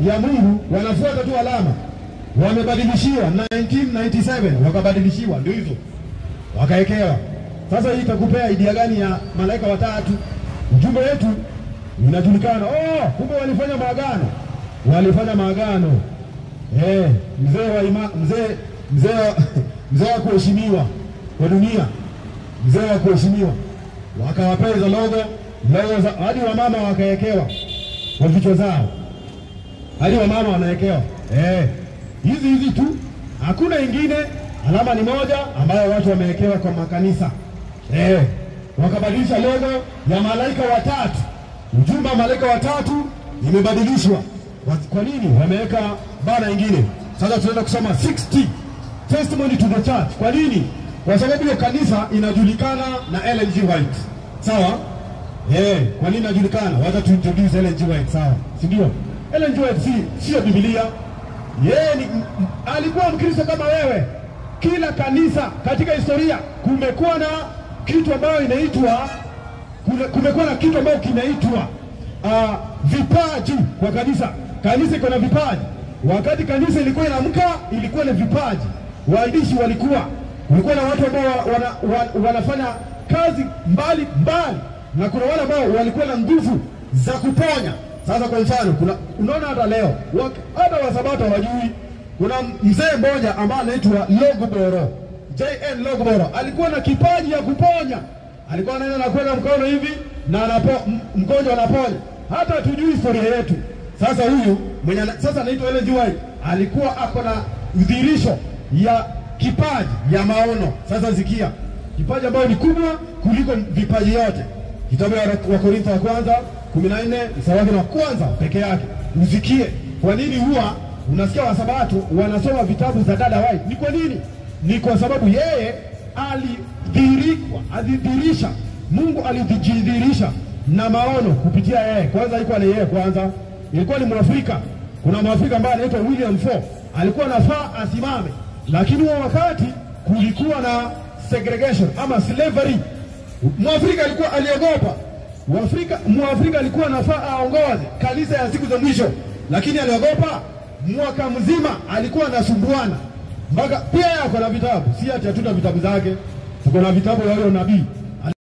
ya Mungu wanafuata tu alama. Wamebadilishiwa 1997 wakabadilishiwa ndio hivyo. Wakaekewa. Sasa hii itakupea idea gani ya malaika watatu? Ujumbe wetu unajulikana. Kumbe walifanya maagano. Walifanya maagano. Mzee wa kuheshimiwa kwa dunia. Mzee wa kuheshimiwa. Wakawapeza logo hadi wamama wakaekewa kwa vichwa zao. Hadi wamama wanaekewa. Hizi tu. Hakuna ingine, alama ni moja ambayo watu wameekewa kwa makanisa. Wakabadilisha logo ya malaika watatu. Ujumbe wa malaika watatu imebadilishwa. Kwa nini? Wameweka bana ingine. Sasa tunaenda kusoma 60 testimony to the church. Kwa nini? Kwa sababu hiyo kanisa inajulikana na Ellen G. White. Sawa? Kwa nini inajulikana? Wacha tu introduce Ellen G. White, sawa? Si ndio? Ellen G. White sio Biblia. Yeye alikuwa Mkristo kama wewe. Kila kanisa katika historia kumekuwa na kitu ambayo inaitwa vipaji kwa kanisa. Kanisa iko na vipaji. Wakati kanisa ilikuwa inaamka, ilikuwa na vipaji. Waandishi kulikuwa na watu ambao wanafanya kazi mbali na kuna wale ambao walikuwa na nguvu za kuponya. Sasa kwa mfano unaona hata leo hata Wasabato hawajui. Kuna mzee mmoja ambaye anaitwa Logboro, J.N. Logboro. Alikuwa na kipaji ya kuponya. Alikuwa anaenda na kwenda mkono hivi na mgonjwa anaponya. Hata tujui historia yetu. Sasa huyu sasa anaitwa Ellen G. White alikuwa ako na udhirisho ya kipaji ya maono. Sasa zikia kipaji ambayo ni kubwa kuliko vipaji yote. Kitabu wa Korintho wa kwanza 14 mstari wa kwanza peke yake. Usikie. Kwa nini huwa unasikia Wasabato wanasoma vitabu za dada White? Ni kwa nini? Ni kwa sababu yeye alidhihirisha. Mungu alidhihirisha na maono kupitia yeye. Kwanza ilikuwa ni yeye kwanza. Ilikuwa ni Mwafrika. Kuna Mwafrika ambaye anaitwa William Ford. Alikuwa anafaa asimame. Lakini huo wakati kulikuwa na segregation ama slavery. Mwafrika aliogopa. Mwafrika alikuwa anafaa aongoze kanisa ya siku za mwisho. Lakini aliogopa. Mwaka mzima alikuwa anasumbuana. Mpaka pia yako na vitabu. Si ati hatuna vitabu zake. Tuko na vitabu vya nabii.